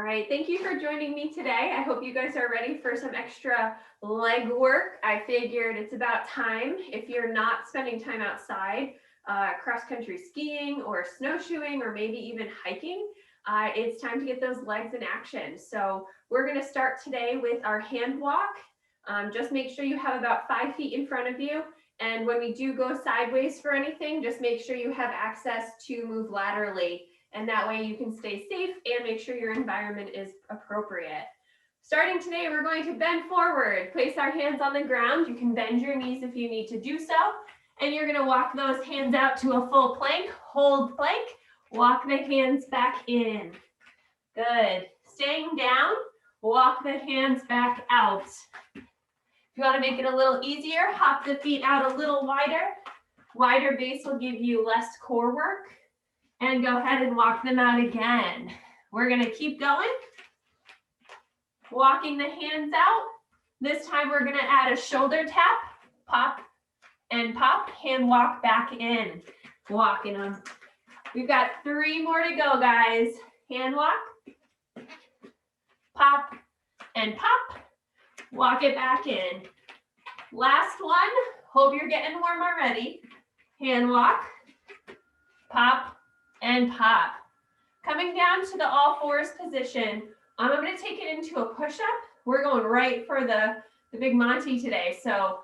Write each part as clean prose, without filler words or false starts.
All right, thank you for joining me today. I hope you guys are ready for some extra leg work. I figured it's about time. If you're not spending time outside, cross-country skiing or snowshoeing or maybe even hiking, it's time to get those legs in action. So we're gonna start today with our hand walk. Just make sure you have about 5 feet in front of you. And when we do go sideways for anything, just make sure you have access to move laterally. And that way you can stay safe and make sure your environment is appropriate. Starting today, we're going to bend forward, place our hands on the ground. You can bend your knees if you need to do so. And you're gonna walk those hands out to a full plank, hold plank, walk the hands back in. Good. Staying down, walk the hands back out. If you wanna make it a little easier, hop the feet out a little wider. Wider base will give you less core work. And go ahead and walk them out again. We're gonna keep going. Walking the hands out. This time we're gonna add a shoulder tap, pop and pop, hand walk back in. Walking them. We've got 3 more to go, guys. Hand walk, pop and pop, walk it back in. Last one, hope you're getting warm already. Hand walk, pop, and pop. Coming down to the all fours position, I'm going to take it into a push-up. We're going right for the big Monty today. So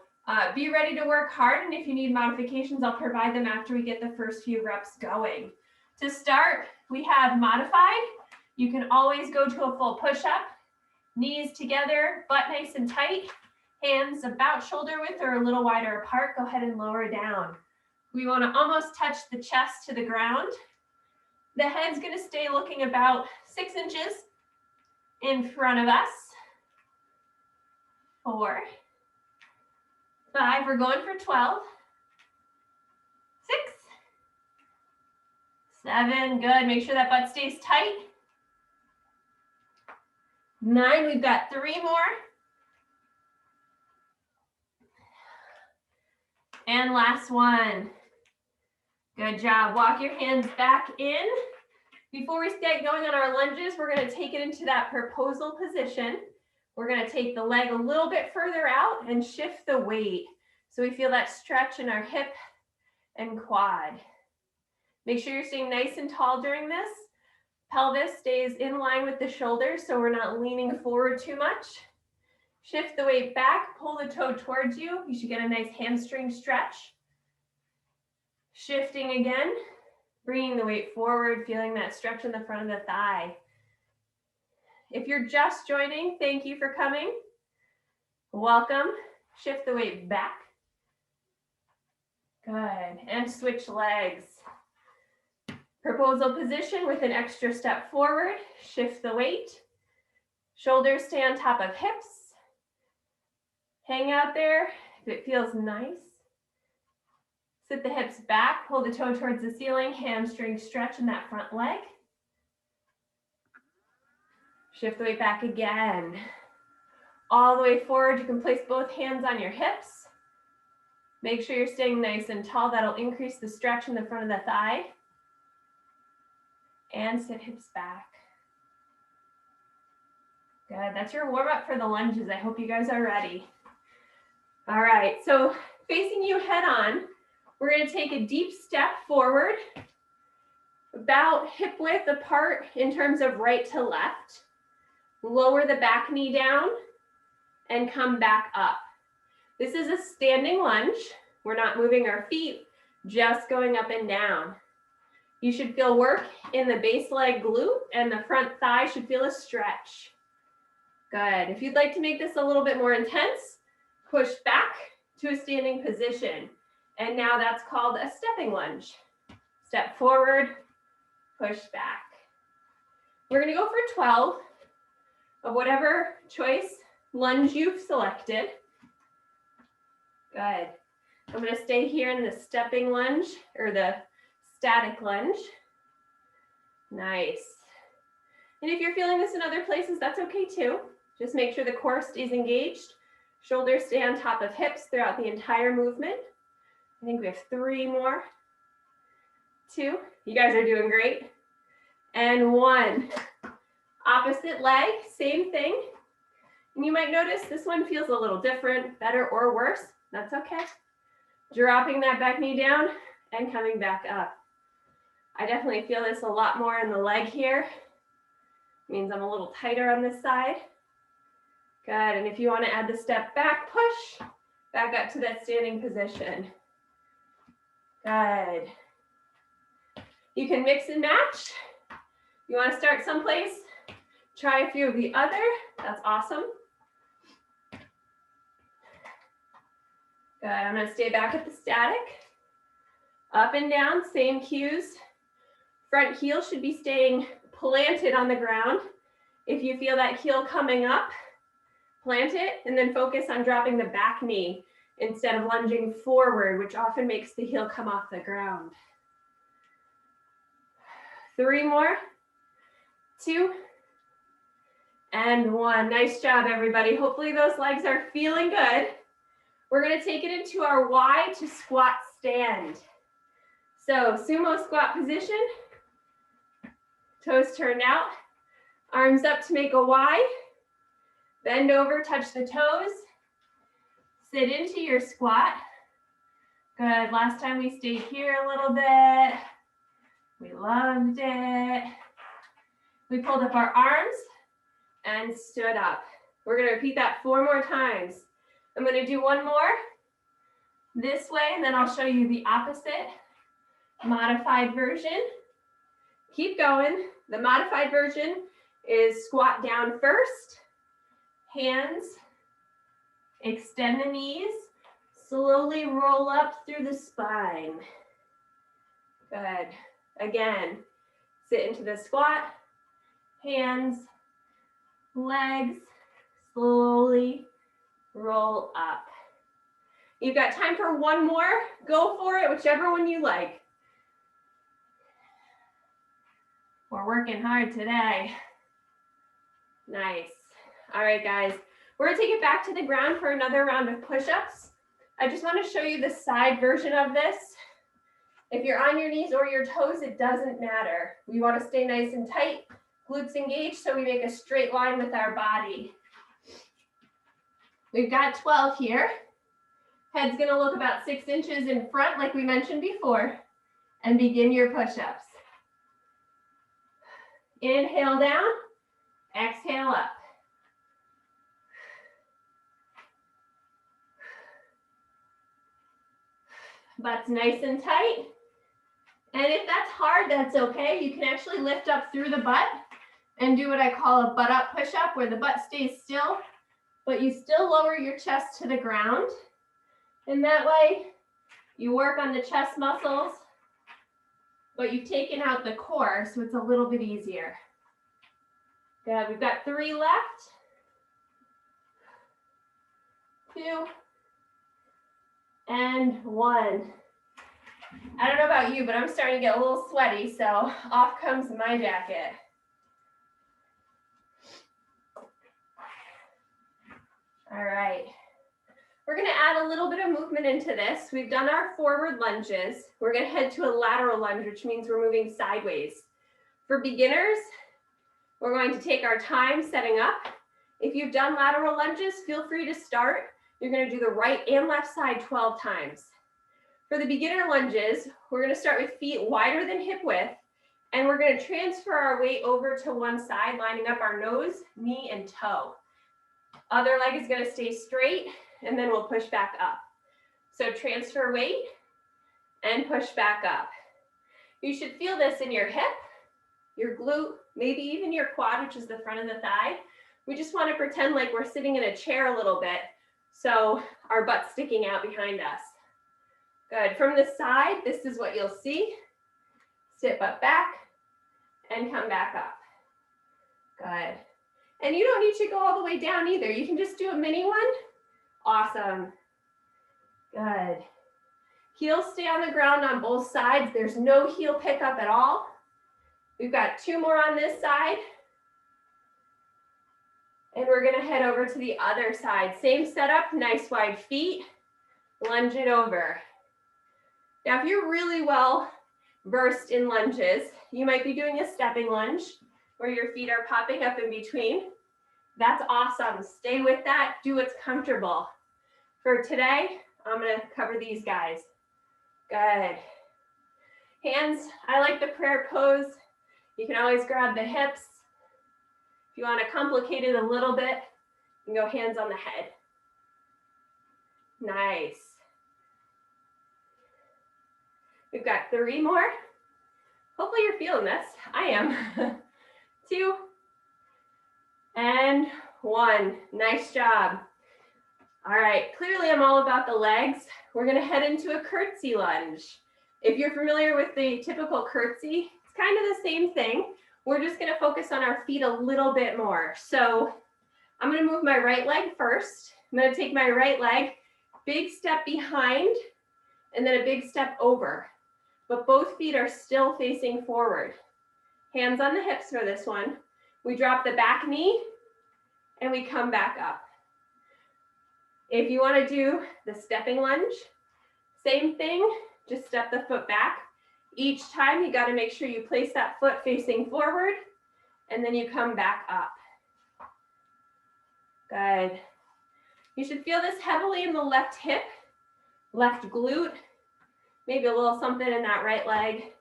be ready to work hard. And if you need modifications, I'll provide them after we get the first few reps going. To start, we have modified. You can always go to a full push-up. Knees together, butt nice and tight. Hands about shoulder width or a little wider apart. Go ahead and lower down. We want to almost touch the chest to the ground. The head's going to stay looking about 6 inches in front of us. 4, 5, we're going for 12. 6, 7, good. Make sure that butt stays tight. 9, we've got 3 more. And last one. Good job. Walk your hands back in. Before we get going on our lunges, we're going to take it into that proposal position. We're going to take the leg a little bit further out and shift the weight. So we feel that stretch in our hip and quad. Make sure you're staying nice and tall during this. Pelvis stays in line with the shoulders, so we're not leaning forward too much. Shift the weight back, pull the toe towards you. You should get a nice hamstring stretch. Shifting again, bringing the weight forward, feeling that stretch in the front of the thigh. If you're just joining, thank you for coming. Welcome. Shift the weight back. Good. And switch legs. Proposal position with an extra step forward. Shift the weight. Shoulders stay on top of hips. Hang out there if it feels nice. Sit the hips back, pull the toe towards the ceiling, hamstring stretch in that front leg. Shift the weight back again. All the way forward, you can place both hands on your hips. Make sure you're staying nice and tall. That'll increase the stretch in the front of the thigh. And sit hips back. Good, that's your warm up for the lunges. I hope you guys are ready. All right, so facing you head on, we're going to take a deep step forward, about hip width apart in terms of right to left. Lower the back knee down and come back up. This is a standing lunge. We're not moving our feet, just going up and down. You should feel work in the base leg glute and the front thigh should feel a stretch. Good. If you'd like to make this a little bit more intense, push back to a standing position. And now that's called a stepping lunge. Step forward, push back. We're going to go for 12 of whatever choice lunge you've selected. Good. I'm going to stay here in the stepping lunge or the static lunge. Nice. And if you're feeling this in other places, that's okay too. Just make sure the core stays engaged. Shoulders stay on top of hips throughout the entire movement. I think we have 3 more. 2, you guys are doing great. And 1. Opposite leg, same thing. And you might notice this one feels a little different, better or worse. That's okay. Dropping that back knee down and coming back up. I definitely feel this a lot more in the leg here. Means I'm a little tighter on this side. Good, and if you want to add the step back, push back up to that standing position. Good. You can mix and match. You want to start someplace, try a few of the other. That's awesome. Good, I'm going to stay back at the static. Up and down, same cues. Front heel should be staying planted on the ground. If you feel that heel coming up, plant it and then focus on dropping the back knee instead of lunging forward, which often makes the heel come off the ground. 3 more, 2, and 1. Nice job, everybody. Hopefully those legs are feeling good. We're going to take it into our Y to squat stand. So sumo squat position, toes turned out, arms up to make a Y, bend over, touch the toes, sit into your squat. Good, last time we stayed here a little bit. We loved it. We pulled up our arms and stood up. We're gonna repeat that 4 more times. I'm gonna do 1 more this way, and then I'll show you the opposite modified version. Keep going. The modified version is squat down first, hands, extend the knees, slowly roll up through the spine. Good. Again, sit into the squat, hands, legs, slowly roll up. You've got time for 1 more. Go for it, whichever one you like. We're working hard today. Nice. All right, guys. We're gonna take it back to the ground for another round of push-ups. I just want to show you the side version of this. If you're on your knees or your toes, it doesn't matter. We want to stay nice and tight, glutes engaged, so we make a straight line with our body. We've got 12 here. Head's gonna look about 6 inches in front, like we mentioned before, and begin your push-ups. Inhale down, exhale up. Butt's nice and tight. And if that's hard, that's okay. You can actually lift up through the butt and do what I call a butt up push-up, where the butt stays still, but you still lower your chest to the ground. And that way, you work on the chest muscles, but you've taken out the core, so it's a little bit easier. Good, we've got 3 left. 2, and 1. I don't know about you, but I'm starting to get a little sweaty, so off comes my jacket. All right. We're going to add a little bit of movement into this. We've done our forward lunges. We're going to head to a lateral lunge, which means we're moving sideways. For beginners, we're going to take our time setting up. If you've done lateral lunges, feel free to start. You're going to do the right and left side 12 times. For the beginner lunges, we're going to start with feet wider than hip width, and we're going to transfer our weight over to one side, lining up our nose, knee, and toe. Other leg is going to stay straight, and then we'll push back up. So transfer weight and push back up. You should feel this in your hip, your glute, maybe even your quad, which is the front of the thigh. We just want to pretend like we're sitting in a chair a little bit, so our butt's sticking out behind us. Good. From the side, this is what you'll see. Sit butt back and come back up. Good. And you don't need to go all the way down either. You can just do a mini one. Awesome. Good. Heels stay on the ground on both sides. There's no heel pickup at all. We've got 2 more on this side. And we're going to head over to the other side. Same setup, nice wide feet. Lunge it over. Now, if you're really well versed in lunges, you might be doing a stepping lunge. where your feet are popping up in between. That's awesome. Stay with that. Do what's comfortable. For today, I'm going to cover these guys. Good. Hands, I like the prayer pose. You can always grab the hips. If you want to complicate it a little bit, you can go hands on the head. Nice. We've got 3 more. Hopefully you're feeling this. I am. 2 and 1. Nice job. All right, clearly I'm all about the legs. We're gonna head into a curtsy lunge. If you're familiar with the typical curtsy, it's kind of the same thing. We're just gonna focus on our feet a little bit more. So I'm gonna move my right leg first. I'm gonna take my right leg, big step behind, and then a big step over. But both feet are still facing forward. Hands on the hips for this one. We drop the back knee and we come back up. If you want to do the stepping lunge, same thing, just step the foot back. Each time you got to make sure you place that foot facing forward and then you come back up. Good. You should feel this heavily in the left hip, left glute, maybe a little something in that right leg.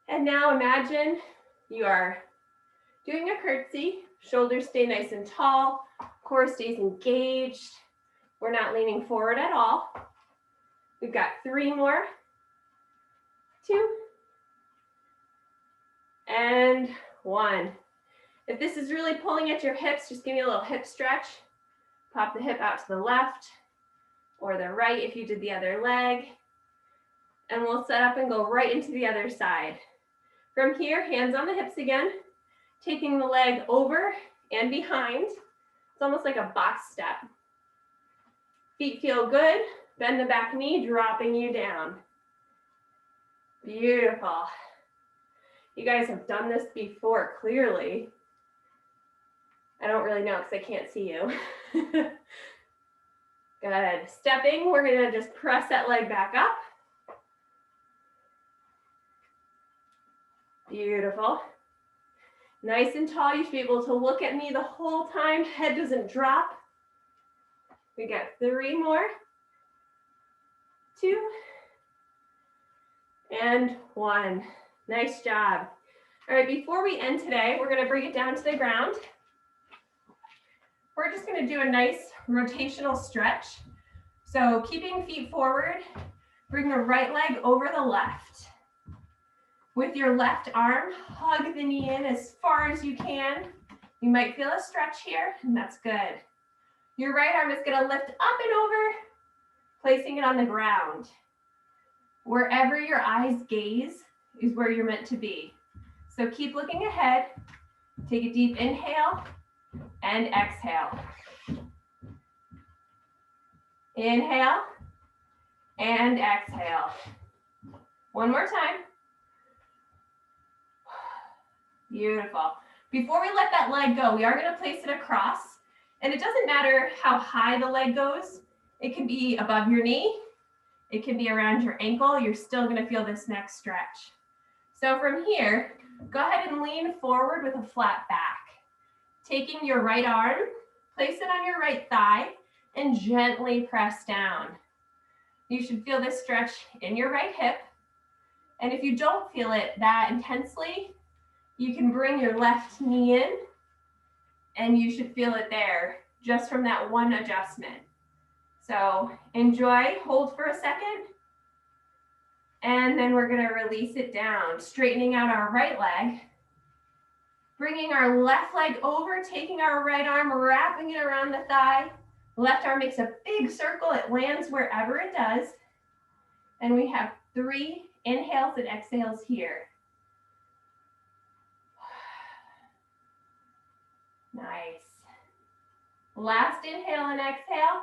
And now imagine you are doing a curtsy. Shoulders stay nice and tall. Core stays engaged. We're not leaning forward at all. We've got 3 more. 2 and 1. If this is really pulling at your hips, just give me a little hip stretch. Pop the hip out to the left or the right if you did the other leg. And we'll set up and go right into the other side. From here, hands on the hips again, taking the leg over and behind. It's almost like a box step. Feet feel good. Bend the back knee, dropping you down. Beautiful. You guys have done this before, clearly. I don't really know because I can't see you. Good. Stepping, we're going to just press that leg back up. Beautiful. Nice and tall. You should be able to look at me the whole time. Head doesn't drop. We got 3 more. 2 and 1. Nice job. All right, before we end today, we're going to bring it down to the ground. We're just going to do a nice rotational stretch. So keeping feet forward, bring the right leg over the left. With your left arm, hug the knee in as far as you can. You might feel a stretch here, and that's good. Your right arm is going to lift up and over, placing it on the ground. Wherever your eyes gaze is where you're meant to be. So keep looking ahead. Take a deep inhale and exhale. Inhale and exhale. One more time. Beautiful. Before we let that leg go, we are going to place it across. And it doesn't matter how high the leg goes. It can be above your knee. It can be around your ankle. You're still going to feel this neck stretch. So from here, go ahead and lean forward with a flat back. Taking your right arm, place it on your right thigh, and gently press down. You should feel this stretch in your right hip. And if you don't feel it that intensely, you can bring your left knee in, and you should feel it there just from that one adjustment. So enjoy, hold for a second, and then we're going to release it down, straightening out our right leg, bringing our left leg over, taking our right arm, wrapping it around the thigh. Left arm makes a big circle. It lands wherever it does. And we have 3 inhales and exhales here. Nice. Last inhale and exhale.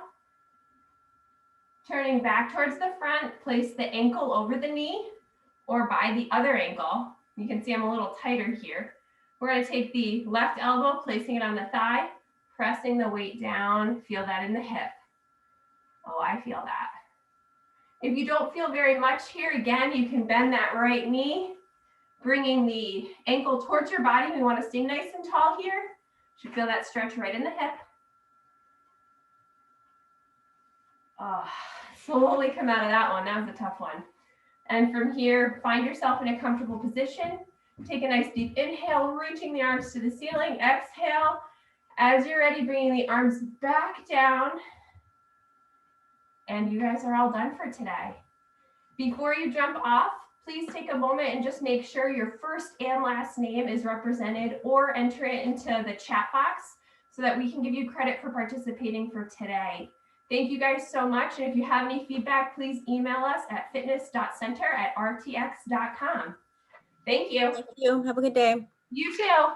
Turning back towards the front, place the ankle over the knee or by the other ankle. You can see I'm a little tighter here. We're going to take the left elbow, placing it on the thigh, pressing the weight down. Feel that in the hip. Oh, I feel that. If you don't feel very much here, again, you can bend that right knee, Bringing the ankle towards your body. We want to stay nice and tall here. Should feel that stretch right in the hip. Slowly come out of that one. That was a tough one. And from here, find yourself in a comfortable position. Take a nice deep inhale, reaching the arms to the ceiling. Exhale. As you're ready, bringing the arms back down. And you guys are all done for today. Before you jump off, please take a moment and just make sure your first and last name is represented, or enter it into the chat box so that we can give you credit for participating for today. Thank you guys so much. And if you have any feedback, please email us at fitness.center@rtx.com. Thank you. Thank you. Have a good day. You too.